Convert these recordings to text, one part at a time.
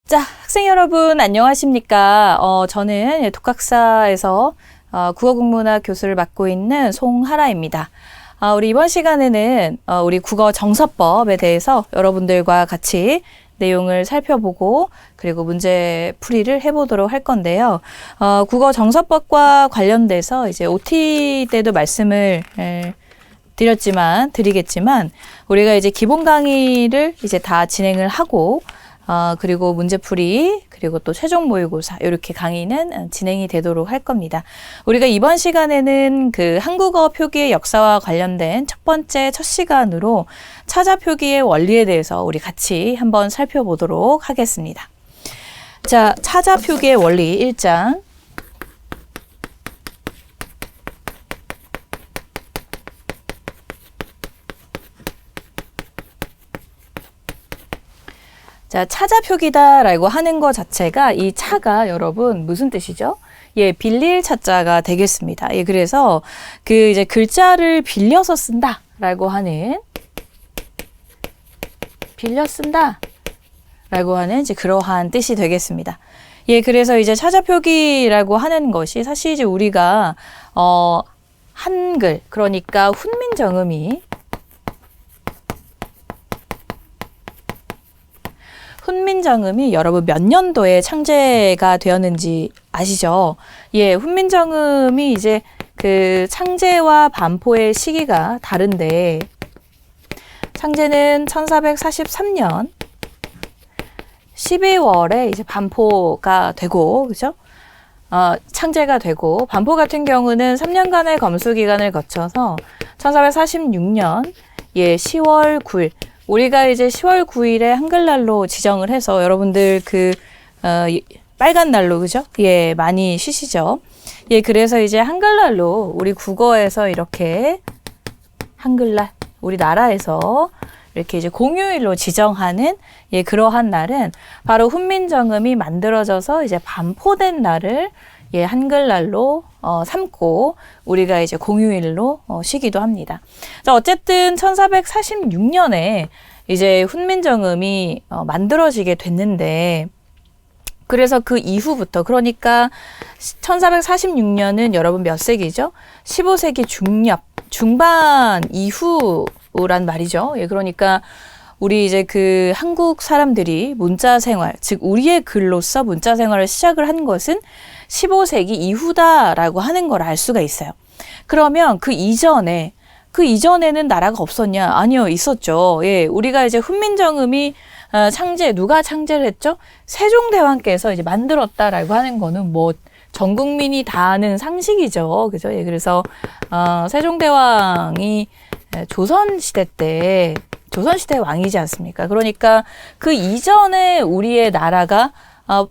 자, 학생 여러분 안녕하십니까? 저는 독학사에서 국어국문학 교수를 맡고 있는 송하라입니다. 우리 이번 시간에는 우리 국어 정서법에 대해서 여러분들과 같이 내용을 살펴보고 그리고 문제 풀이를 해보도록 할 건데요. 국어 정서법과 관련돼서 이제 OT 때도 말씀을 드리겠지만 우리가 이제 기본 강의를 이제 다 진행을 하고 그리고 문제풀이, 그리고 또 최종 모의고사, 이렇게 강의는 진행이 되도록 할 겁니다. 우리가 이번 시간에는 그 한국어 표기의 역사와 관련된 첫 시간으로 차자 표기의 원리에 대해서 우리 같이 한번 살펴보도록 하겠습니다. 자, 차자 표기의 원리 1장. 자, 차자 표기다라고 하는 것 자체가 이 차가 여러분 무슨 뜻이죠? 예, 빌릴 차자가 되겠습니다. 예, 그래서 그 이제 글자를 빌려서 쓴다라고 하는 빌려 쓴다라고 하는 이제 그러한 뜻이 되겠습니다. 예, 그래서 이제 차자 표기라고 하는 것이 사실 이제 우리가 한글, 그러니까 훈민정음이 여러분 몇 년도에 창제가 되었는지 아시죠? 예, 훈민정음이 이제 그 창제와 반포의 시기가 다른데, 창제는 1443년 12월에 이제 반포가 되고, 그죠? 창제가 되고, 반포 같은 경우는 3년간의 검수 기간을 거쳐서 1446년 10월 9일, 우리가 이제 10월 9일에 한글날로 지정을 해서 여러분들 빨간 날로, 그죠? 예, 많이 쉬시죠? 예, 그래서 이제 한글날로 우리 국어에서 이렇게 한글날, 우리나라에서 이렇게 이제 공휴일로 지정하는 그러한 날은 바로 훈민정음이 만들어져서 이제 반포된 날을 한글날로 삼고 우리가 이제 공휴일로 쉬기도 합니다. 자, 어쨌든 1446년에 이제 훈민정음이 만들어지게 됐는데, 그래서 그 이후부터, 그러니까 1446년은 여러분 몇 세기죠? 15세기 중반 이후란 말이죠. 예, 그러니까 우리 이제 그 한국 사람들이 문자 생활, 즉 우리의 글로써 문자 생활을 시작을 한 것은 15세기 이후다라고 하는 걸 알 수가 있어요. 그러면 그 이전에는 나라가 없었냐? 아니요, 있었죠. 예, 우리가 이제 훈민정음이 누가 창제를 했죠? 세종대왕께서 이제 만들었다라고 하는 거는 뭐 전 국민이 다 아는 상식이죠. 그죠? 예, 그래서 세종대왕이 조선시대 왕이지 않습니까? 그러니까 그 이전에 우리의 나라가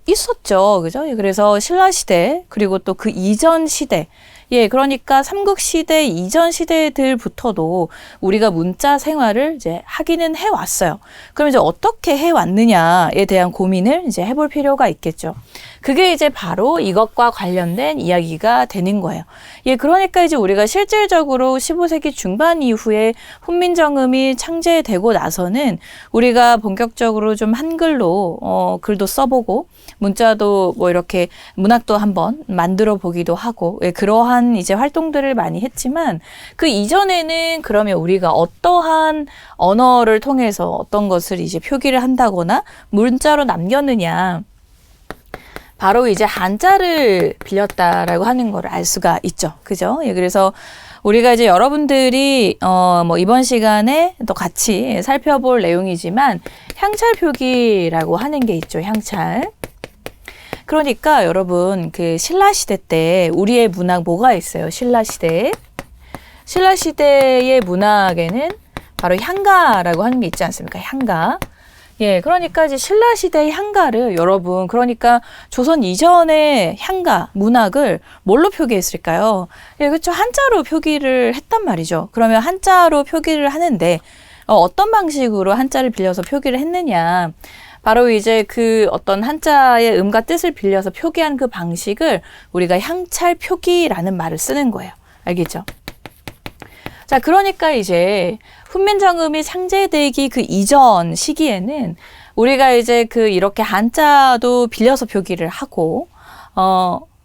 있었죠. 그죠? 예, 그래서 신라시대, 그리고 또 그 이전 시대, 예, 그러니까 삼국시대 이전 시대들부터도 우리가 문자 생활을 이제 하기는 해왔어요. 그럼 이제 어떻게 해왔느냐에 대한 고민을 이제 해볼 필요가 있겠죠. 그게 이제 바로 이것과 관련된 이야기가 되는 거예요. 예, 그러니까 이제 우리가 실질적으로 15세기 중반 이후에 훈민정음이 창제되고 나서는 우리가 본격적으로 좀 한글로 글도 써보고 문자도 뭐 이렇게 문학도 한번 만들어 보기도 하고, 예, 그러한 이제 활동들을 많이 했지만, 그 이전에는 그러면 우리가 어떠한 언어를 통해서 어떤 것을 이제 표기를 한다거나 문자로 남겼느냐, 바로 이제 한자를 빌렸다라고 하는 걸 알 수가 있죠. 그죠? 예, 그래서 우리가 이제 여러분들이 뭐 이번 시간에 또 같이 살펴볼 내용이지만 향찰 표기라고 하는 게 있죠. 향찰. 그러니까 여러분 그 신라시대 때 우리의 문학 뭐가 있어요? 신라시대의 문학에는 바로 향가라고 하는 게 있지 않습니까? 향가. 예, 그러니까 이제 신라시대의 향가를 여러분, 그러니까 조선 이전의 향가, 문학을 뭘로 표기했을까요? 예, 그렇죠. 한자로 표기를 했단 말이죠. 그러면 한자로 표기를 하는데 어떤 방식으로 한자를 빌려서 표기를 했느냐? 바로 이제 그 어떤 한자의 음과 뜻을 빌려서 표기한 그 방식을 우리가 향찰 표기라는 말을 쓰는 거예요. 알겠죠? 자, 그러니까 이제 훈민정음이 창제되기 그 이전 시기에는 우리가 이제 이렇게 한자도 빌려서 표기를 하고,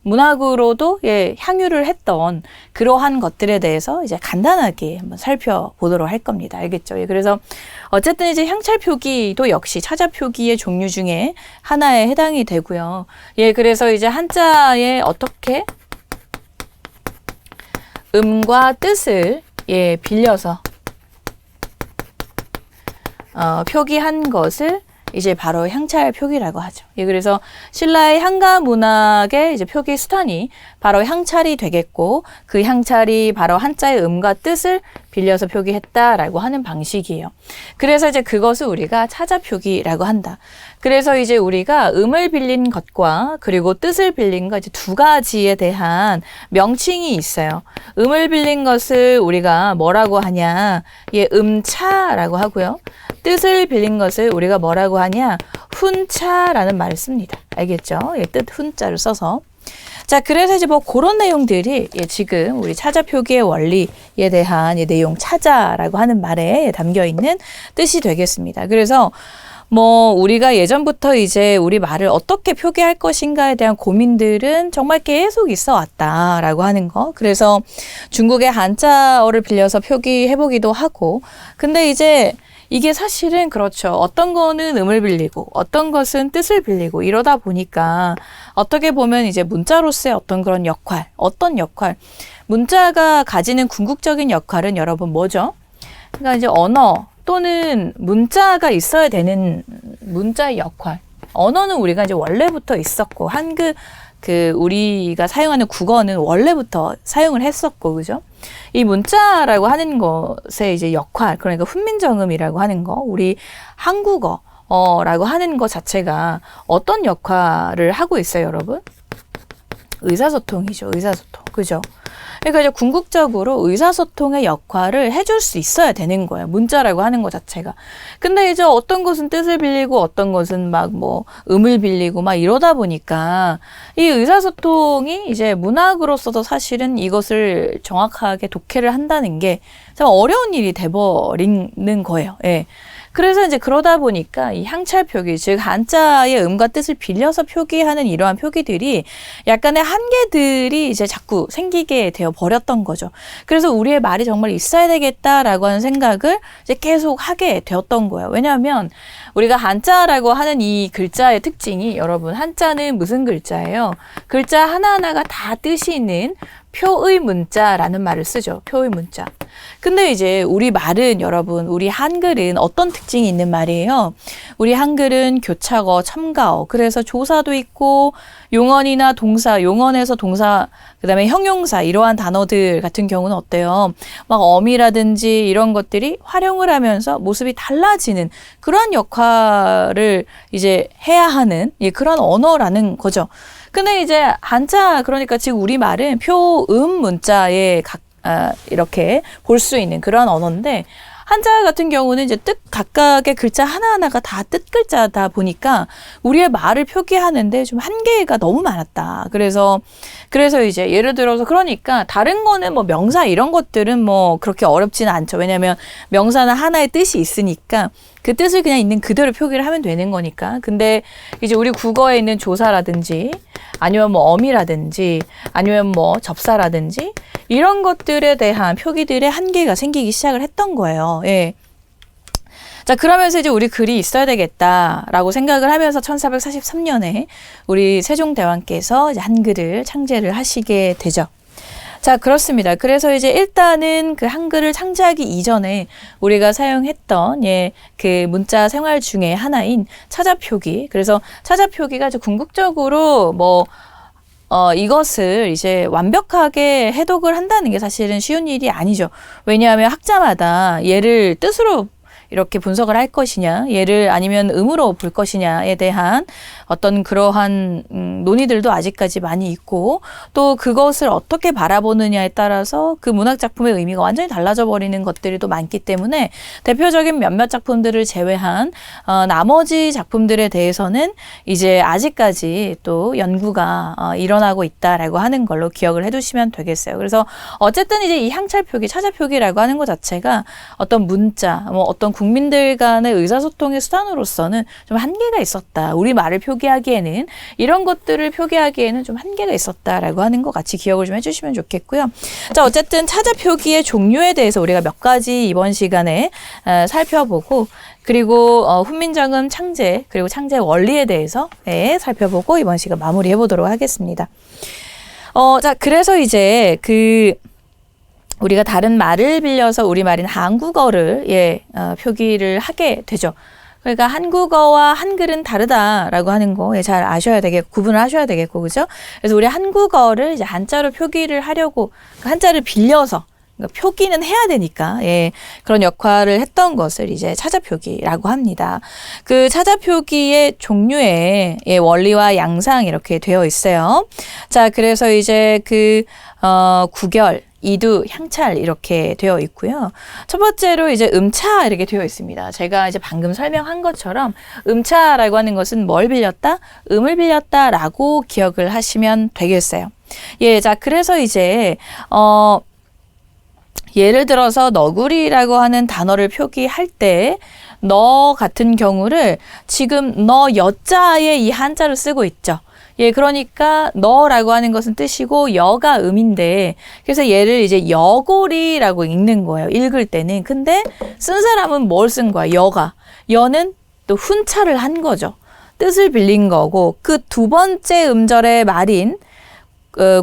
문학으로도 향유를 했던 그러한 것들에 대해서 이제 간단하게 한번 살펴보도록 할 겁니다. 알겠죠? 그래서 어쨌든 이제 향찰 표기도 역시 차자 표기의 종류 중에 하나에 해당이 되고요. 그래서 이제 한자에 어떻게 음과 뜻을 빌려서 표기한 것을 이제 바로 향찰 표기라고 하죠. 그래서 신라의 향가 문학의 이제 표기 수단이 바로 향찰이 되겠고, 그 향찰이 바로 한자의 음과 뜻을 빌려서 표기했다라고 하는 방식이에요. 그래서 이제 그것을 우리가 차자 표기라고 한다. 그래서 이제 우리가 음을 빌린 것과 그리고 뜻을 빌린 것, 이제 두 가지에 대한 명칭이 있어요. 음을 빌린 것을 우리가 뭐라고 하냐? 음차라고 하고요. 뜻을 빌린 것을 우리가 뭐라고 하냐? 훈차라는 말을 씁니다. 알겠죠? 뜻 훈자를 써서. 자, 그래서 이제 뭐 그런 내용들이 지금 우리 차자 표기의 원리에 대한 내용, 차자라고 하는 말에 담겨 있는 뜻이 되겠습니다. 그래서 뭐 우리가 예전부터 이제 우리 말을 어떻게 표기할 것인가에 대한 고민들은 정말 계속 있어 왔다라고 하는 거. 그래서 중국의 한자어를 빌려서 표기해보기도 하고, 근데 이제 이게 사실은 그렇죠. 어떤 거는 음을 빌리고 어떤 것은 뜻을 빌리고 이러다 보니까 어떻게 보면 이제 문자로서의 어떤 그런 역할, 어떤 역할, 문자가 가지는 궁극적인 역할은 여러분 뭐죠? 그러니까 이제 언어 또는 문자가 있어야 되는 문자의 역할. 언어는 우리가 이제 원래부터 있었고, 한글 우리가 사용하는 국어는 원래부터 사용을 했었고, 그죠? 이 문자라고 하는 것의 이제 역할, 그러니까 훈민정음이라고 하는 거, 우리 한국어라고 하는 것 자체가 어떤 역할을 하고 있어요, 여러분? 의사소통이죠, 의사소통. 그죠? 그러니까 이제 궁극적으로 의사소통의 역할을 해줄 수 있어야 되는 거예요. 문자라고 하는 것 자체가. 근데 이제 어떤 것은 뜻을 빌리고 어떤 것은 막 뭐 음을 빌리고 막 이러다 보니까 이 의사소통이 이제 문학으로서도 사실은 이것을 정확하게 독해를 한다는 게 참 어려운 일이 돼버리는 거예요. 그래서 이제 그러다 보니까 이 향찰 표기, 즉 한자의 음과 뜻을 빌려서 표기하는 이러한 표기들이 약간의 한계들이 이제 자꾸 생기게 되어 버렸던 거죠. 그래서 우리의 말이 정말 있어야 되겠다라고 하는 생각을 이제 계속 하게 되었던 거예요. 왜냐하면 우리가 한자라고 하는 이 글자의 특징이, 여러분, 한자는 무슨 글자예요? 글자 하나하나가 다 뜻이 있는 표의 문자라는 말을 쓰죠. 표의 문자. 근데 이제 우리 말은, 여러분, 우리 한글은 어떤 특징이 있는 말이에요? 우리 한글은 교차어, 첨가어, 그래서 조사도 있고 용언이나 동사, 용언에서 동사, 그다음에 형용사, 이러한 단어들 같은 경우는 어때요? 막 어미라든지 이런 것들이 활용을 하면서 모습이 달라지는 그런 역할을 이제 해야 하는 그런 언어라는 거죠. 근데 이제 한자, 그러니까 지금 우리 말은 표음 문자에 이렇게 볼 수 있는 그런 언어인데, 한자 같은 경우는 이제 뜻 각각의 글자 하나하나가 다 뜻 글자다 보니까 우리의 말을 표기하는데 좀 한계가 너무 많았다. 그래서 이제 예를 들어서, 그러니까 다른 거는 뭐 명사 이런 것들은 뭐 그렇게 어렵지는 않죠. 왜냐하면 명사는 하나의 뜻이 있으니까 그 뜻을 그냥 있는 그대로 표기를 하면 되는 거니까. 근데 이제 우리 국어에 있는 조사라든지 아니면 뭐 어미라든지 아니면 뭐 접사라든지 이런 것들에 대한 표기들의 한계가 생기기 시작을 했던 거예요. 자, 그러면서 이제 우리 글이 있어야 되겠다라고 생각을 하면서 1443년에 우리 세종대왕께서 이제 한글을 창제를 하시게 되죠. 자, 그렇습니다. 그래서 이제 일단은 그 한글을 창제하기 이전에 우리가 사용했던 그 문자 생활 중에 하나인 차자 표기. 그래서 차자 표기가 이제 궁극적으로 이것을 이제 완벽하게 해독을 한다는 게 사실은 쉬운 일이 아니죠. 왜냐하면 학자마다 얘를 뜻으로 이렇게 분석을 할 것이냐, 얘를 아니면 음으로 볼 것이냐에 대한 어떤 그러한 논의들도 아직까지 많이 있고, 또 그것을 어떻게 바라보느냐에 따라서 그 문학 작품의 의미가 완전히 달라져 버리는 것들이 또 많기 때문에 대표적인 몇몇 작품들을 제외한 나머지 작품들에 대해서는 이제 아직까지 또 연구가 일어나고 있다라고 하는 걸로 기억을 해두시면 되겠어요. 그래서 어쨌든 이제 이 향찰 표기, 차자 표기라고 하는 것 자체가 어떤 문자, 뭐 어떤 국민들 간의 의사소통의 수단으로서는 좀 한계가 있었다. 우리 말을 표기하기에는 이런 것들을 표기하기에는 좀 한계가 있었다라고 하는 거 같이 기억을 좀 해주시면 좋겠고요. 자, 어쨌든 차자 표기의 종류에 대해서 우리가 몇 가지 이번 시간에 살펴보고 그리고 훈민정음 창제 그리고 창제 원리에 대해서 살펴보고 이번 시간 마무리해 보도록 하겠습니다. 자, 그래서 이제 우리가 다른 말을 빌려서 우리말인 한국어를 표기를 하게 되죠. 그러니까 한국어와 한글은 다르다라고 하는 거 잘 아셔야 되겠고 구분을 하셔야 되겠고 그죠? 그래서 우리 한국어를 이제 한자로 표기를 하려고 한자를 빌려서 표기는 해야 되니까 그런 역할을 했던 것을 이제 차자표기라고 합니다. 그 차자표기의 종류에 원리와 양상 이렇게 되어 있어요. 자, 그래서 이제 구결, 이두, 향찰 이렇게 되어 있고요. 첫 번째로 이제 음차 이렇게 되어 있습니다. 제가 이제 방금 설명한 것처럼 음차라고 하는 것은 뭘 빌렸다? 음을 빌렸다라고 기억을 하시면 되겠어요. 자, 그래서 이제 예를 들어서 너구리라고 하는 단어를 표기할 때 너 같은 경우를 지금 너 여자에 이 한자를 쓰고 있죠. 그러니까 너라고 하는 것은 뜻이고 여가 음인데 그래서 얘를 이제 여고리라고 읽는 거예요. 읽을 때는. 근데 쓴 사람은 뭘 쓴 거야? 여가. 여는 또 훈차를 한 거죠. 뜻을 빌린 거고 그 두 번째 음절의 말인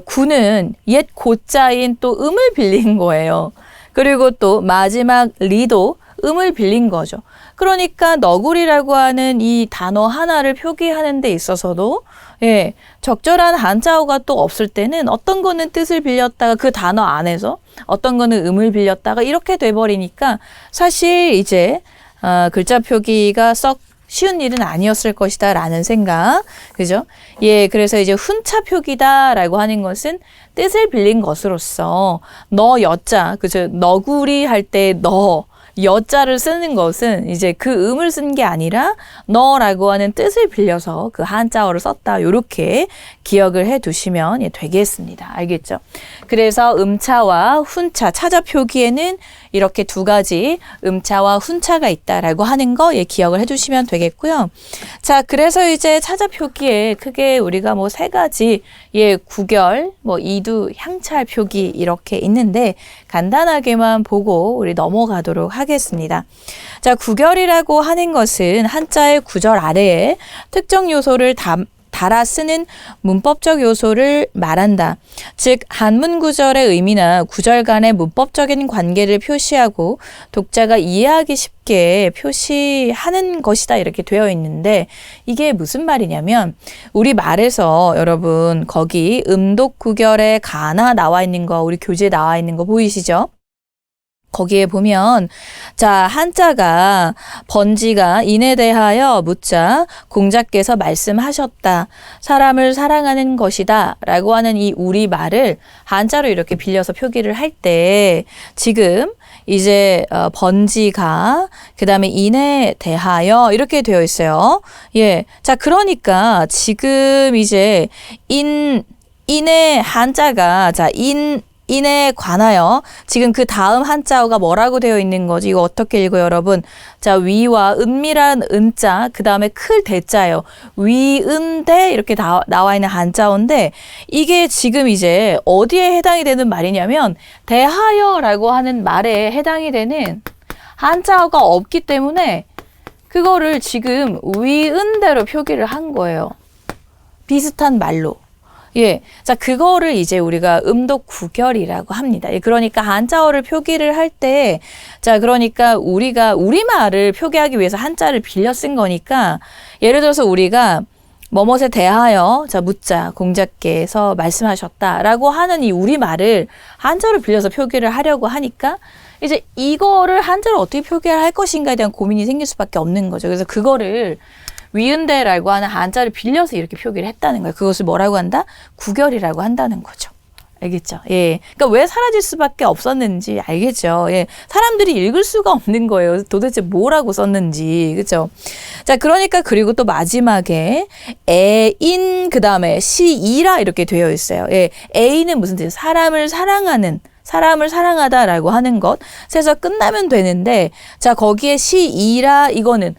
구는 옛 고자인 또 음을 빌린 거예요. 그리고 또 마지막 리도 음을 빌린 거죠. 그러니까 너구리라고 하는 이 단어 하나를 표기하는 데 있어서도 적절한 한자어가 또 없을 때는 어떤 거는 뜻을 빌렸다가 그 단어 안에서 어떤 거는 음을 빌렸다가 이렇게 돼버리니까 사실 이제 글자 표기가 썩 쉬운 일은 아니었을 것이다 라는 생각. 그죠? 그래서 이제 훈차 표기다라고 하는 것은 뜻을 빌린 것으로서 너 여자, 그죠? 너구리 할 때 너 여자를 쓰는 것은 이제 그 음을 쓴 게 아니라 너라고 하는 뜻을 빌려서 그 한자어를 썼다. 요렇게 기억을 해 두시면 되겠습니다. 알겠죠? 그래서 음차와 훈차, 차자 표기에는 이렇게 두 가지 음차와 훈차가 있다라고 하는 거 기억을 해 두시면 되겠고요. 자, 그래서 이제 차자 표기에 크게 우리가 뭐 세 가지 구결, 이두, 향찰 표기 이렇게 있는데 간단하게만 보고 우리 넘어가도록 하겠습니다. 자, 구결이라고 하는 것은 한자의 구절 아래에 특정 요소를 달아 쓰는 문법적 요소를 말한다. 즉 한문 구절의 의미나 구절 간의 문법적인 관계를 표시하고 독자가 이해하기 쉽게 표시하는 것이다 이렇게 되어 있는데 이게 무슨 말이냐면 우리 말에서 여러분 거기 음독 구결의 가나 나와 있는 거 우리 교재에 나와 있는 거 보이시죠? 거기에 보면 자 한자가 번지가 인에 대하여 묻자 공자께서 말씀하셨다. 사람을 사랑하는 것이다 라고 하는 이 우리말을 한자로 이렇게 빌려서 표기를 할 때 지금 이제 번지가 그 다음에 인에 대하여 이렇게 되어 있어요. 자 그러니까 지금 이제 인의 한자가 자 인에 관하여 지금 그 다음 한자어가 뭐라고 되어 있는 거지? 이거 어떻게 읽어요, 여러분? 자, 위와 은밀한 은자, 그 다음에 클 대자예요. 위은대 이렇게 나와 있는 한자어인데 이게 지금 이제 어디에 해당이 되는 말이냐면 대하여라고 하는 말에 해당이 되는 한자어가 없기 때문에 그거를 지금 위은대로 표기를 한 거예요. 비슷한 말로. 자, 그거를 이제 우리가 음독 구결이라고 합니다. 그러니까 한자어를 표기를 할 때, 자, 그러니까 우리가 우리말을 표기하기 위해서 한자를 빌려 쓴 거니까, 예를 들어서 우리가 뭐뭇에 대하여, 자, 묻자, 공자께서 말씀하셨다라고 하는 이 우리말을 한자로 빌려서 표기를 하려고 하니까, 이제 이거를 한자로 어떻게 표기할 것인가에 대한 고민이 생길 수밖에 없는 거죠. 그래서 그거를 위은대라고 하는 한자를 빌려서 이렇게 표기를 했다는 거예요. 그것을 뭐라고 한다? 구결이라고 한다는 거죠. 알겠죠? 그러니까 왜 사라질 수밖에 없었는지 알겠죠? 사람들이 읽을 수가 없는 거예요. 도대체 뭐라고 썼는지. 그죠? 자, 그러니까 그리고 또 마지막에 애인 그 다음에 시이라 이렇게 되어 있어요. 애인은 무슨 뜻이에요? 사람을 사랑하는 사람을 사랑하다라고 하는 것. 그래서 끝나면 되는데, 자, 거기에 시이라, 이거는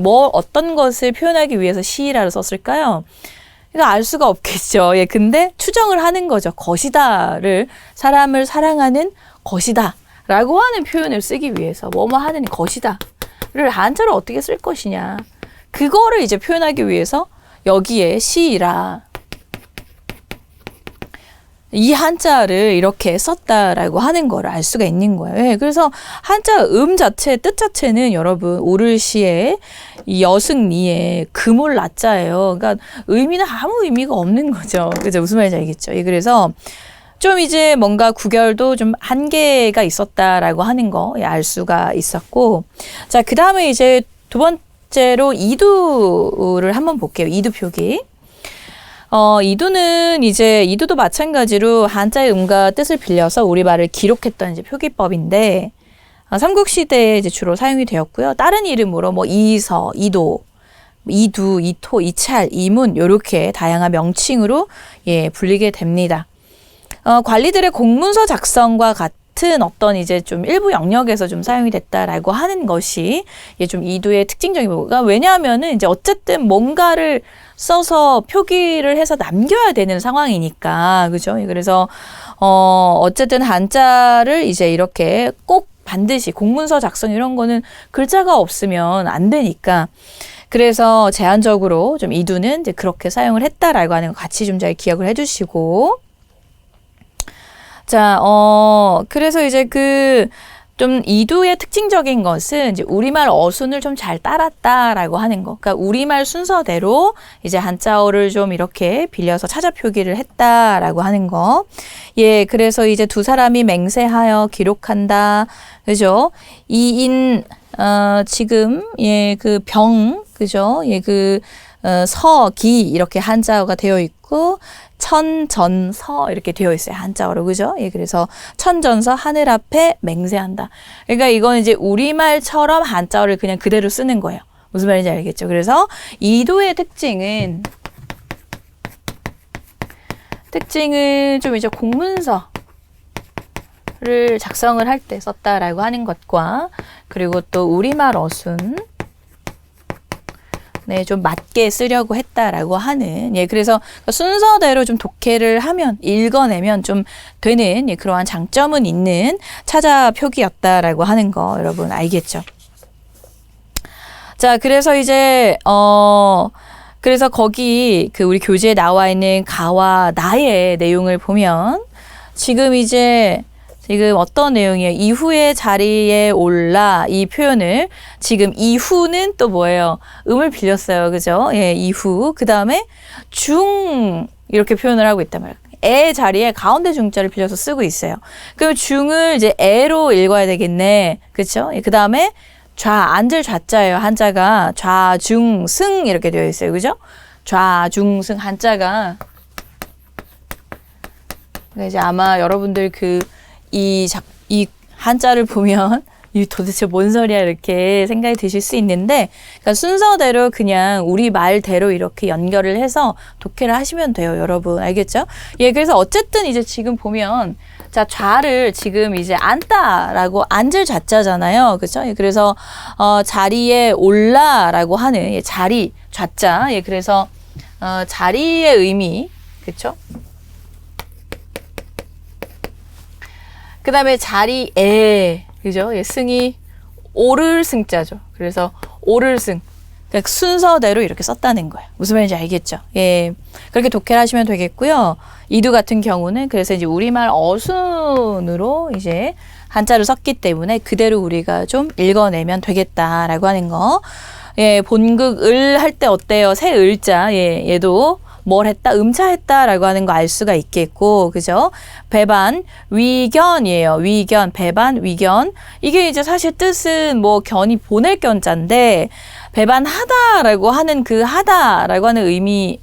어떤 것을 표현하기 위해서 시이라를 썼을까요? 이거 알 수가 없겠죠. 예, 근데 추정을 하는 거죠. 것이다를, 사람을 사랑하는 것이다 라고 하는 표현을 쓰기 위해서 뭐뭐 하는 것이다 를 한자로 어떻게 쓸 것이냐, 그거를 이제 표현하기 위해서 여기에 시이라, 이 한자를 이렇게 썼다라고 하는 거를 알 수가 있는 거예요. 예, 그래서 한자 자체, 뜻 자체는 여러분 오를시에 여승리에 금올 라자예요. 그러니까 의미는 아무 의미가 없는 거죠. 그죠? 무슨 말인지 알겠죠? 예, 그래서 좀 이제 뭔가 구결도 좀 한계가 있었다라고 하는 거 알 수가 있었고, 자, 그 다음에 이제 두 번째로 이두를 한번 볼게요. 이두 표기. 이두도 마찬가지로 한자의 음과 뜻을 빌려서 우리말을 기록했던 이제 표기법인데, 삼국시대에 이제 주로 사용이 되었고요. 다른 이름으로 뭐 이서, 이도, 이두, 이토, 이찰, 이문, 요렇게 다양한 명칭으로 예, 불리게 됩니다. 관리들의 공문서 작성과 같은 어떤 이제 좀 일부 영역에서 좀 사용이 됐다라고 하는 것이 예, 좀 이두의 특징적인 부분가, 왜냐하면은 이제 어쨌든 뭔가를 써서 표기를 해서 남겨야 되는 상황이니까, 그죠? 그래서 어쨌든 한자를 이제 이렇게 꼭 반드시 공문서 작성 이런 거는 글자가 없으면 안 되니까, 그래서 제한적으로 좀 이두는 이제 그렇게 사용을 했다라고 하는 거 같이 좀 잘 기억을 해주시고, 자, 그래서 이제 좀 이두의 특징적인 것은 이제 우리말 어순을 좀 잘 따랐다라고 하는 거. 그러니까 우리말 순서대로 이제 한자어를 좀 이렇게 빌려서 찾아 표기를 했다라고 하는 거. 예, 그래서 이제 두 사람이 맹세하여 기록한다. 그죠? 지금, 예, 그죠? 예, 서기 이렇게 한자어가 되어 있고, 천전서 이렇게 되어 있어요. 한자어로. 그죠? 예, 그래서 천전서 하늘 앞에 맹세한다. 그러니까 이건 이제 우리말처럼 한자어를 그냥 그대로 쓰는 거예요. 무슨 말인지 알겠죠? 그래서 이두의 특징은 좀 이제 공문서를 작성을 할 때 썼다라고 하는 것과, 그리고 또 우리말 어순 네, 좀 맞게 쓰려고 했다라고 하는, 예, 그래서 순서대로 좀 독해를 하면, 읽어내면 좀 되는, 예, 그러한 장점은 있는 찾아 표기였다라고 하는 거 여러분 알겠죠? 자, 그래서 이제, 그래서 거기 우리 교재에 나와 있는 가와 나의 내용을 보면, 지금 어떤 내용이에요? 이후의 자리에 올라, 이 표현을 지금 이후는 또 뭐예요? 음을 빌렸어요. 그죠? 예, 이후. 그 다음에 중 이렇게 표현을 하고 있단 말이에요. 애 자리에 가운데 중자를 빌려서 쓰고 있어요. 그럼 중을 이제 애로 읽어야 되겠네. 그렇죠? 예, 그 다음에 앉을 좌자예요. 한자가 좌중승 이렇게 되어 있어요. 그죠? 좌중승 한자가, 이제 아마 여러분들 이 한자를 보면 이 도대체 뭔 소리야 이렇게 생각이 드실 수 있는데, 그러니까 순서대로 그냥 우리 말대로 이렇게 연결을 해서 독해를 하시면 돼요, 여러분. 알겠죠? 예, 그래서 어쨌든 이제 지금 보면, 자, 좌를 지금 이제 앉다라고 앉을 좌자잖아요. 그렇죠? 예, 그래서 자리에 올라라고 하는, 예, 자리 좌자. 예, 그래서 자리의 의미, 그렇죠? 그 다음에 자리에, 그죠? 예, 승이 오를 승자죠. 그래서 오를 승. 그러니까 순서대로 이렇게 썼다는 거예요. 무슨 말인지 알겠죠? 예. 그렇게 독해를 하시면 되겠고요. 이두 같은 경우는 그래서 이제 우리말 어순으로 이제 한자를 썼기 때문에 그대로 우리가 좀 읽어내면 되겠다라고 하는 거. 예, 본극을 할 때 어때요? 새 을자. 예, 얘도 뭘 했다? 음차했다라고 하는 거 알 수가 있겠고, 그죠? 배반, 위견이에요. 위견, 배반, 위견. 이게 이제 사실 뜻은 뭐 견이 보낼 견자인데, 배반하다라고 하는 그 하다라고 하는 의미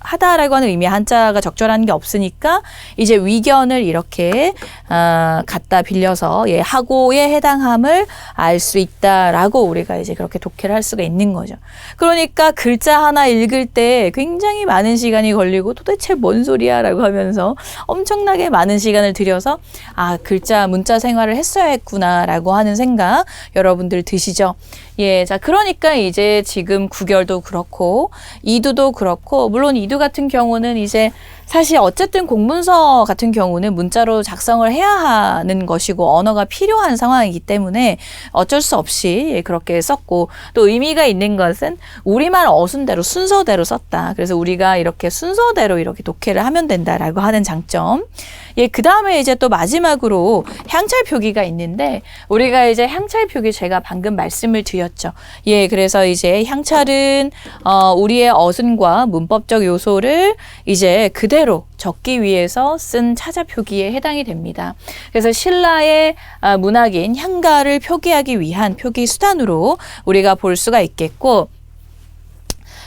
한자가 적절한 게 없으니까 이제 위견을 이렇게 갖다 빌려서 예, 하고에 해당함을 알 수 있다라고 우리가 이제 그렇게 독해를 할 수가 있는 거죠. 그러니까 글자 하나 읽을 때 굉장히 많은 시간이 걸리고 도대체 뭔 소리야라고 하면서 엄청나게 많은 시간을 들여서 글자 문자 생활을 했어야 했구나라고 하는 생각 여러분들 드시죠? 예, 자, 그러니까 이제 지금 구결도 그렇고, 이두도 그렇고, 물론 이두 같은 경우는 이제 사실 어쨌든 공문서 같은 경우는 문자로 작성을 해야 하는 것이고, 언어가 필요한 상황이기 때문에 어쩔 수 없이 그렇게 썼고, 또 의미가 있는 것은 우리말 어순대로, 순서대로 썼다. 그래서 우리가 이렇게 순서대로 이렇게 독해를 하면 된다라고 하는 장점. 예, 그 다음에 이제 또 마지막으로 향찰 표기가 있는데, 우리가 이제 향찰 표기 제가 방금 말씀을 드렸죠. 예, 그래서 이제 향찰은, 우리의 어순과 문법적 요소를 이제 그대로 적기 위해서 쓴 차자 표기에 해당이 됩니다. 그래서 신라의 문학인 향가를 표기하기 위한 표기 수단으로 우리가 볼 수가 있겠고,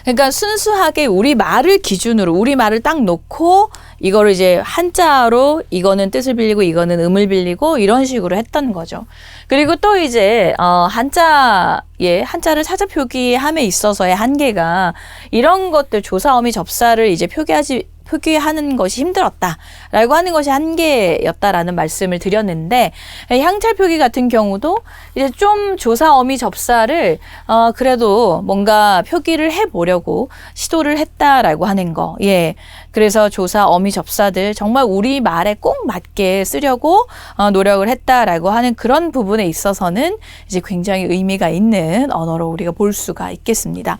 그러니까 순수하게 우리 말을 기준으로 우리 말을 딱 놓고 이거를 이제 한자로 이거는 뜻을 빌리고 이거는 음을 빌리고 이런 식으로 했던 거죠. 그리고 또 이제 한자를 사자 표기함에 있어서의 한계가 이런 것들 조사, 어미, 접사를 이제 표기하는 것이 힘들었다라고 하는 것이 한계였다라는 말씀을 드렸는데, 향찰 표기 같은 경우도 이제 좀 조사, 어미, 접사를 그래도 뭔가 표기를 해보려고 시도를 했다라고 하는 거. 예, 그래서 조사, 어미, 접사들 정말 우리 말에 꼭 맞게 쓰려고 노력을 했다라고 하는 그런 부분에 있어서는 이제 굉장히 의미가 있는 언어로 우리가 볼 수가 있겠습니다.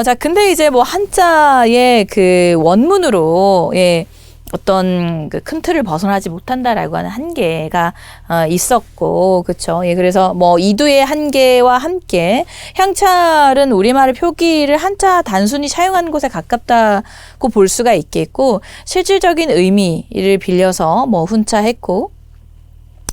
자, 근데 이제 뭐 한자의 그 원문으로, 예, 어떤 그 큰 틀을 벗어나지 못한다라고 하는 한계가 있었고, 그쵸? 예, 그래서 뭐 이두의 한계와 함께 향찰은 우리말을 표기를 한자 단순히 사용하는 곳에 가깝다고 볼 수가 있겠고, 실질적인 의미를 빌려서 뭐 훈차했고,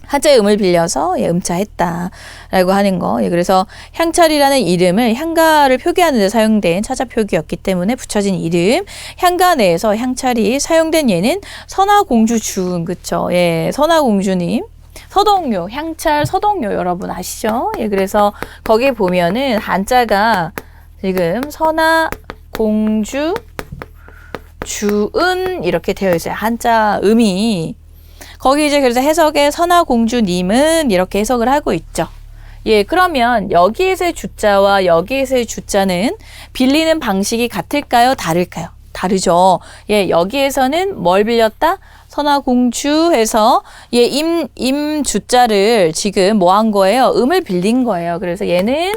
한자의 음을 빌려서 음차했다라고 하는 거. 예, 그래서 향찰이라는 이름을 향가를 표기하는 데 사용된 차자 표기였기 때문에 붙여진 이름. 향가 내에서 향찰이 사용된 예는 선화공주 주은, 그쵸? 예, 선화공주님. 서동요, 향찰 서동요 여러분 아시죠? 예, 그래서 거기 보면은 한자가 지금 선화공주 주은 이렇게 되어 있어요. 한자 음이. 거기 이제 그래서 해석에 선화공주님은 이렇게 해석을 하고 있죠. 예, 그러면 여기에서의 주자와 여기에서의 주자는 빌리는 방식이 같을까요? 다를까요? 다르죠. 예, 여기에서는 뭘 빌렸다? 선화공주 해서 예, 임 주자를 지금 뭐 한 거예요? 음을 빌린 거예요. 그래서 얘는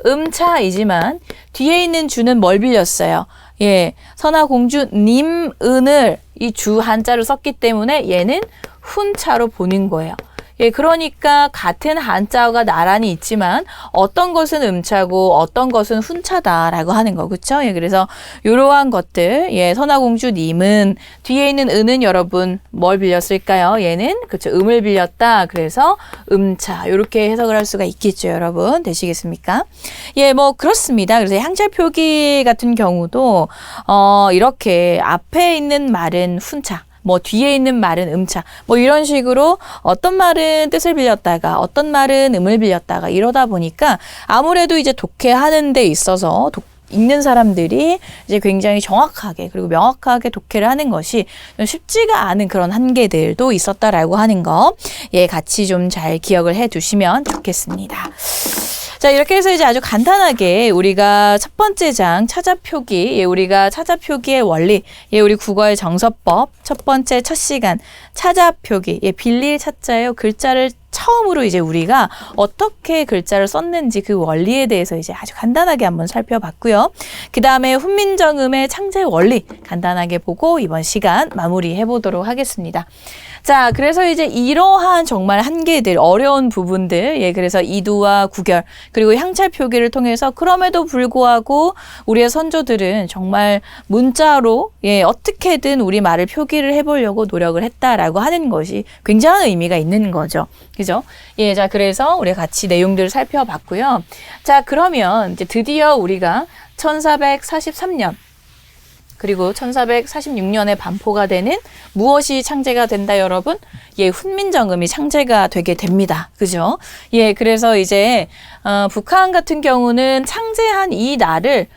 음차이지만 뒤에 있는 주는 뭘 빌렸어요? 예, 선화공주님 은을 이 주 한자로 썼기 때문에 얘는 훈차로 보는 거예요. 예, 그러니까 같은 한자가 나란히 있지만 어떤 것은 음차고 어떤 것은 훈차다라고 하는 거, 그쵸? 예, 그래서 이러한 것들, 예, 선화공주님은 뒤에 있는 은은 여러분 뭘 빌렸을까요? 얘는 그쵸, 음을 빌렸다. 그래서 음차 이렇게 해석을 할 수가 있겠죠, 여러분. 되시겠습니까? 예, 뭐 그렇습니다. 그래서 향찰 표기 같은 경우도 이렇게 앞에 있는 말은 훈차. 뭐 뒤에 있는 말은 음차, 뭐 이런 식으로 어떤 말은 뜻을 빌렸다가 어떤 말은 음을 빌렸다가 이러다 보니까 아무래도 이제 독해하는 데 있어서 읽는 사람들이 이제 굉장히 정확하게 그리고 명확하게 독해를 하는 것이 좀 쉽지가 않은 그런 한계들도 있었다라고 하는 거, 예, 같이 좀 잘 기억을 해 두시면 좋겠습니다. 자, 이렇게 해서 이제 아주 간단하게 우리가 첫 번째 장 차자 표기, 예, 우리가 차자 표기의 원리, 예, 우리 국어의 정서법 첫 번째 첫 시간 차자 표기, 예, 빌릴 차자예요. 글자를 처음으로 이제 우리가 어떻게 글자를 썼는지 그 원리에 대해서 이제 아주 간단하게 한번 살펴봤고요. 그 다음에 훈민정음의 창제 원리 간단하게 보고 이번 시간 마무리해 보도록 하겠습니다. 자, 그래서 이제 이러한 정말 한계들, 어려운 부분들, 예, 그래서 이두와 구결, 그리고 향찰 표기를 통해서 그럼에도 불구하고 우리의 선조들은 정말 문자로, 예, 어떻게든 우리 말을 표기를 해보려고 노력을 했다라고 하는 것이 굉장한 의미가 있는 거죠. 그죠? 예, 자, 그래서 우리 같이 내용들을 살펴봤고요. 자, 그러면 이제 드디어 우리가 1443년, 그리고 1446년에 반포가 되는 무엇이 창제가 된다, 여러분? 예, 훈민정음이 창제가 되게 됩니다. 그죠? 예, 그래서 이제, 북한 같은 경우는 창제한 이 날을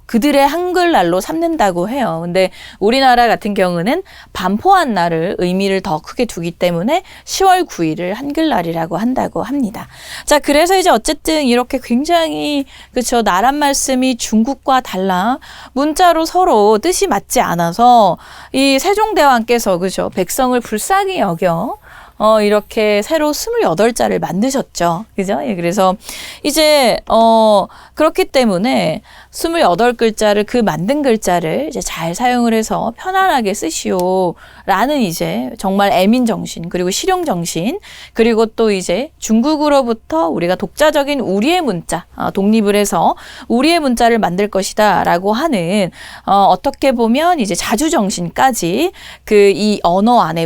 그들의 한글날로 삼는다고 해요. 근데 우리나라 같은 경우는 반포한 날을 의미를 더 크게 두기 때문에 10월 9일을 한글날이라고 한다고 합니다. 자, 그래서 이제 어쨌든 이렇게 굉장히, 그쵸, 나란 말씀이 중국과 달라 문자로 서로 뜻이 맞지 않아서 이 세종대왕께서, 그죠, 백성을 불쌍히 여겨 이렇게 새로 28자를 만드셨죠. 그죠? 예, 그래서 이제, 그렇기 때문에 28글자를, 그 만든 글자를 이제 잘 사용을 해서 편안하게 쓰시오. 라는 이제 정말 애민정신, 그리고 실용정신, 그리고 또 이제 중국으로부터 우리가 독자적인 우리의 문자, 독립을 해서 우리의 문자를 만들 것이다. 라고 하는, 어떻게 보면 이제 자주정신까지 이 언어 안에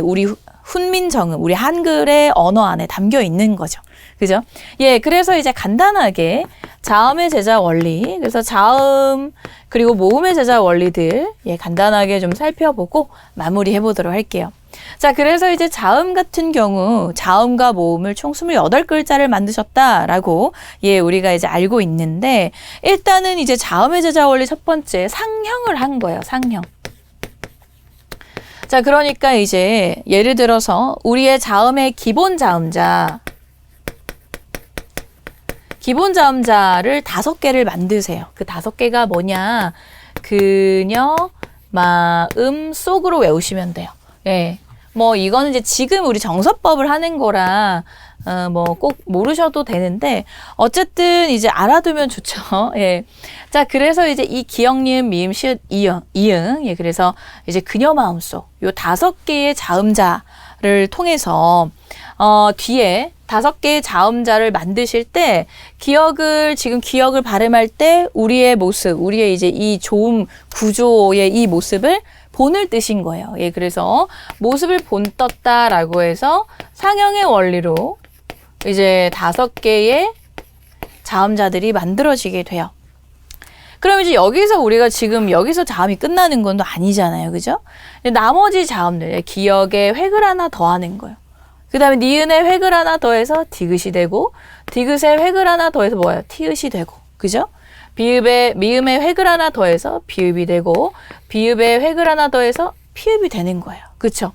훈민정음, 우리 한글의 언어 안에 담겨 있는 거죠. 그죠? 예, 그래서 이제 간단하게 자음의 제자 원리, 그래서 자음, 그리고 모음의 제자 원리들, 예, 간단하게 좀 살펴보고 마무리해 보도록 할게요. 자, 그래서 이제 자음 같은 경우, 자음과 모음을 총 28글자를 만드셨다라고, 예, 우리가 이제 알고 있는데, 일단은 이제 자음의 제자 원리 첫 번째, 상형을 한 거예요, 상형. 자, 그러니까 이제 예를 들어서 우리의 자음의 기본 자음자를 5개를 만드세요. 그 5개가 뭐냐? 그녀, 마음, 속으로 외우시면 돼요. 예. 이거는 이제 지금 우리 정서법을 하는 거라, 꼭 모르셔도 되는데, 어쨌든 이제 알아두면 좋죠. 예. 자, 그래서 이제 이 기역, 니은, 미음, 시읒, 이응. 예, 그래서 이제 그녀 마음속, 요 5개의 자음자를 통해서, 뒤에 5개의 자음자를 만드실 때, 지금 기역을 발음할 때, 우리의 모습, 우리의 이제 이 조음 구조의 이 모습을 본을 뜨신 거예요. 예, 그래서 모습을 본 떴다라고 해서 상형의 원리로 이제 5개의 자음자들이 만들어지게 돼요. 그럼 이제 여기서 자음이 끝나는 건 또 아니잖아요. 그죠? 나머지 자음들, 기역에 획을 하나 더하는 거예요. 그 다음에 니은에 획을 하나 더해서 디귿이 되고, 디귿에 획을 하나 더해서 뭐예요? 티읕이 되고. 그죠? 미음에 획을 하나 더해서 비읍이 되고, 비읍에 획을 하나 더해서 피읍이 되는 거예요. 그쵸?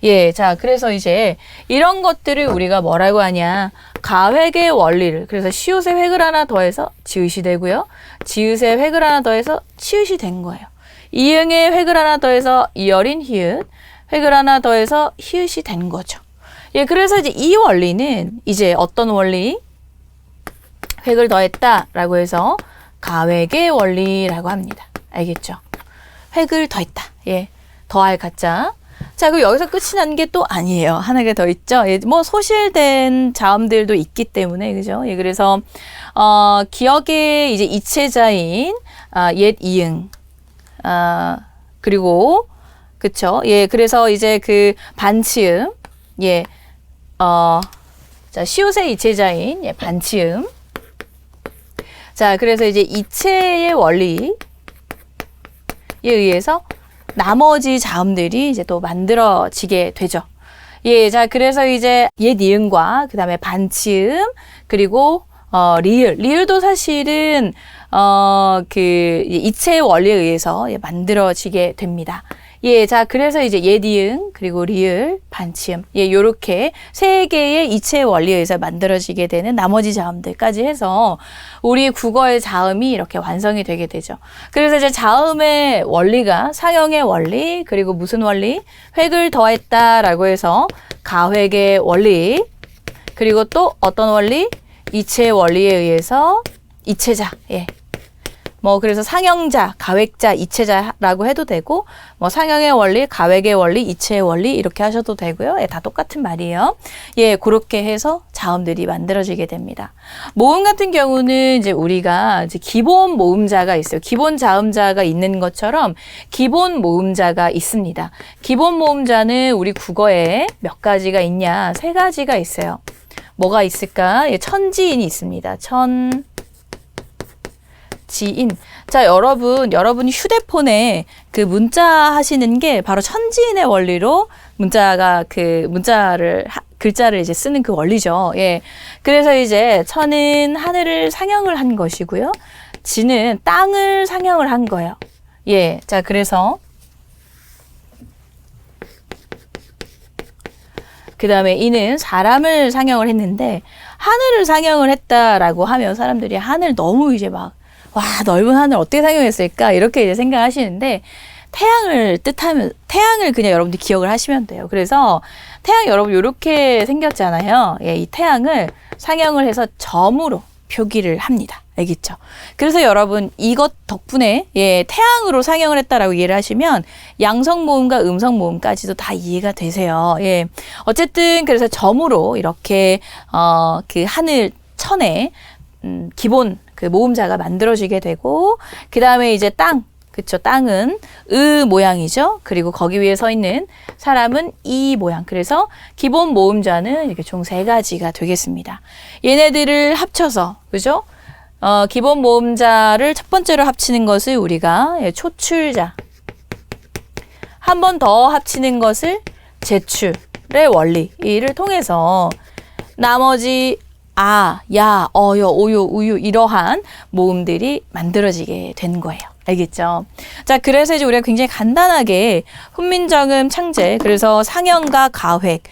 예, 자, 그래서 이제 이런 것들을 우리가 뭐라고 하냐? 가획의 원리를. 그래서 시옷에 획을 하나 더해서 지읒이 되고요. 지읒에 획을 하나 더해서 치읒이 된 거예요. 이응에 획을 하나 더해서 이어린 히읗, 획을 하나 더해서 히읗이 된 거죠. 예, 그래서 이제 이 원리는 이제 어떤 원리? 획을 더했다라고 해서 가획의 원리라고 합니다. 알겠죠? 획을 더했다. 예, 더할 가짜. 자, 그리고 여기서 끝이 난 게 또 아니에요. 하나가 더 있죠. 예, 소실된 자음들도 있기 때문에, 그죠? 예, 그래서 기역의 이제 이체자인 옛 이응, 그리고 그쵸? 예, 그래서 이제 그 반치음, 예, 자, 시옷의 이체자인 예, 반치음. 자, 그래서 이제 이체의 원리에 의해서 나머지 자음들이 이제 또 만들어지게 되죠. 예, 자, 그래서 이제 옛 이응과 그 다음에 반치음, 그리고 리을도 사실은 이체의 원리에 의해서 예, 만들어지게 됩니다. 예, 자, 그래서 이제 옛 이응, 그리고 리을, 반치음, 예, 요렇게 3개의 이체의 원리에 의해서 만들어지게 되는 나머지 자음들까지 해서 우리 국어의 자음이 이렇게 완성이 되게 되죠. 그래서 이제 자음의 원리가 상형의 원리, 그리고 무슨 원리? 획을 더했다라고 해서 가획의 원리, 그리고 또 어떤 원리? 이체의 원리에 의해서 이체자, 예, 뭐 그래서 상형자, 가획자, 이체자라고 해도 되고 뭐 상형의 원리, 가획의 원리, 이체의 원리 이렇게 하셔도 되고요. 예, 다 똑같은 말이에요. 예, 그렇게 해서 자음들이 만들어지게 됩니다. 모음 같은 경우는 이제 우리가 이제 기본 모음자가 있어요. 기본 자음자가 있는 것처럼 기본 모음자가 있습니다. 기본 모음자는 우리 국어에 몇 가지가 있냐? 3가지가 있어요. 뭐가 있을까? 예, 천지인이 있습니다. 지인. 자, 여러분이 휴대폰에 그 문자 하시는 게 바로 천지인의 원리로 글자를 이제 쓰는 그 원리죠. 예. 그래서 이제 천은 하늘을 상형을 한 것이고요. 지는 땅을 상형을 한 거예요. 예. 자, 그래서 그 다음에 이는 사람을 상형을 했는데 하늘을 상형을 했다라고 하면 사람들이 하늘 너무 이제 막 와, 넓은 하늘 어떻게 상형했을까? 이렇게 이제 생각하시는데 태양을 그냥 여러분들 기억을 하시면 돼요. 그래서 태양 여러분 이렇게 생겼잖아요. 예, 이 태양을 상형을 해서 점으로 표기를 합니다. 알겠죠? 그래서 여러분 이것 덕분에 예, 태양으로 상형을 했다라고 이해를 하시면 양성 모음과 음성 모음까지도 다 이해가 되세요. 예. 어쨌든 그래서 점으로 이렇게 그 하늘 천에 기본 그 모음자가 만들어지게 되고 그 다음에 이제 땅, 그쵸? 땅은 으 모양이죠. 그리고 거기 위에 서 있는 사람은 이 모양. 그래서 기본 모음자는 이렇게 총 3가지가 되겠습니다. 얘네들을 합쳐서, 그죠? 기본 모음자를 첫 번째로 합치는 것을 우리가 초출자. 한 번 더 합치는 것을 제출의 원리를 통해서 나머지 아, 야, 어여, 오요, 우유 이러한 모음들이 만들어지게 된 거예요. 알겠죠? 자, 그래서 이제 우리가 굉장히 간단하게 훈민정음 창제, 그래서 상형과 가획,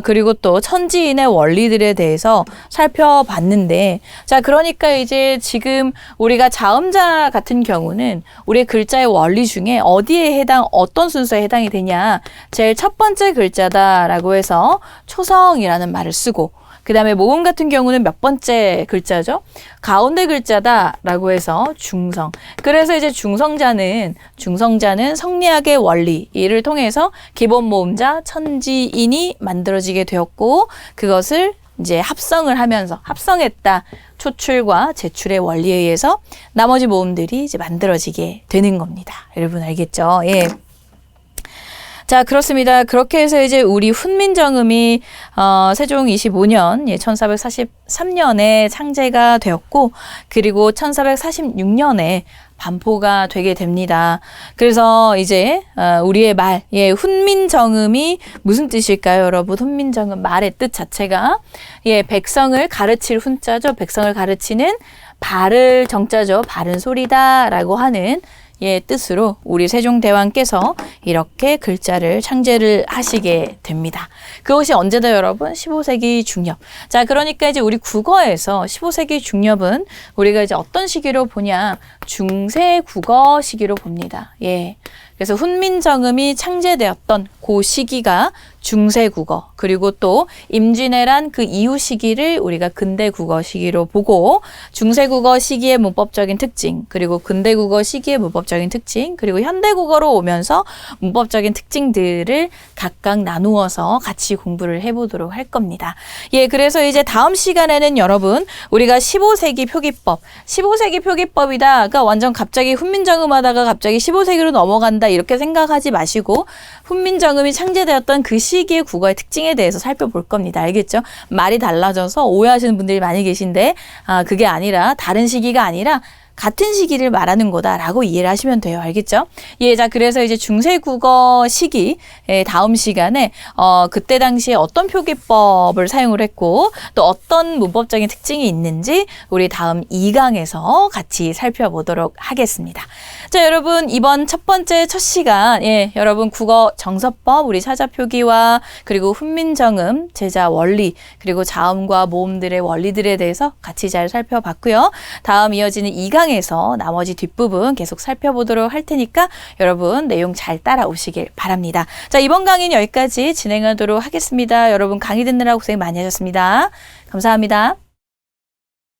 그리고 또 천지인의 원리들에 대해서 살펴봤는데, 자, 그러니까 이제 지금 우리가 자음자 같은 경우는 우리의 글자의 원리 중에 어디에 어떤 순서에 해당이 되냐, 제일 첫 번째 글자다라고 해서 초성이라는 말을 쓰고, 그 다음에 모음 같은 경우는 몇 번째 글자죠? 가운데 글자다라고 해서 중성. 그래서 이제 중성자는 성리학의 원리를 통해서 기본 모음자 천지인이 만들어지게 되었고 그것을 이제 합성을 하면서 합성했다. 초출과 제출의 원리에 의해서 나머지 모음들이 이제 만들어지게 되는 겁니다. 여러분 알겠죠? 예. 자, 그렇습니다. 그렇게 해서 이제 우리 훈민정음이 세종 25년, 예, 1443년에 창제가 되었고, 그리고 1446년에 반포가 되게 됩니다. 그래서 이제 우리의 말, 예, 훈민정음이 무슨 뜻일까요, 여러분? 훈민정음 말의 뜻 자체가 예, 백성을 가르칠 훈자죠. 백성을 가르치는 바를 정자죠. 바른 소리다라고 하는 예, 뜻으로 우리 세종대왕께서 이렇게 글자를 창제를 하시게 됩니다. 그것이 언제다 여러분? 15세기 중엽. 자, 그러니까 이제 우리 국어에서 15세기 중엽은 우리가 이제 어떤 시기로 보냐? 중세 국어 시기로 봅니다. 예. 그래서 훈민정음이 창제되었던 그 시기가 중세국어, 그리고 또 임진왜란 그 이후 시기를 우리가 근대국어 시기로 보고 중세국어 시기의 문법적인 특징, 그리고 근대국어 시기의 문법적인 특징, 그리고 현대국어로 오면서 문법적인 특징들을 각각 나누어서 같이 공부를 해보도록 할 겁니다. 예, 그래서 이제 다음 시간에는 여러분 우리가 15세기 표기법, 15세기 표기법이다. 그러니까 완전 갑자기 훈민정음 하다가 갑자기 15세기로 넘어간다 이렇게 생각하지 마시고 훈민정음이 창제되었던 그 시기의 국어의 특징에 대해서 살펴볼 겁니다. 알겠죠? 말이 달라져서 오해하시는 분들이 많이 계신데 그게 아니라 다른 시기가 아니라 같은 시기를 말하는 거다라고 이해를 하시면 돼요. 알겠죠? 예, 자, 그래서 이제 중세국어 시기 다음 시간에 그때 당시에 어떤 표기법을 사용을 했고 또 어떤 문법적인 특징이 있는지 우리 다음 2강에서 같이 살펴보도록 하겠습니다. 자, 여러분 이번 첫 번째 첫 시간 예, 여러분 국어 정서법 우리 사자표기와 그리고 훈민정음 제자 원리 그리고 자음과 모음들의 원리들에 대해서 같이 잘 살펴봤고요. 다음 이어지는 2강 에서 나머지 뒷부분 계속 살펴보도록 할 테니까 여러분 내용 잘 따라오시길 바랍니다. 자, 이번 강의는 여기까지 진행하도록 하겠습니다. 여러분 강의 듣느라 고생 많이 하셨습니다. 감사합니다.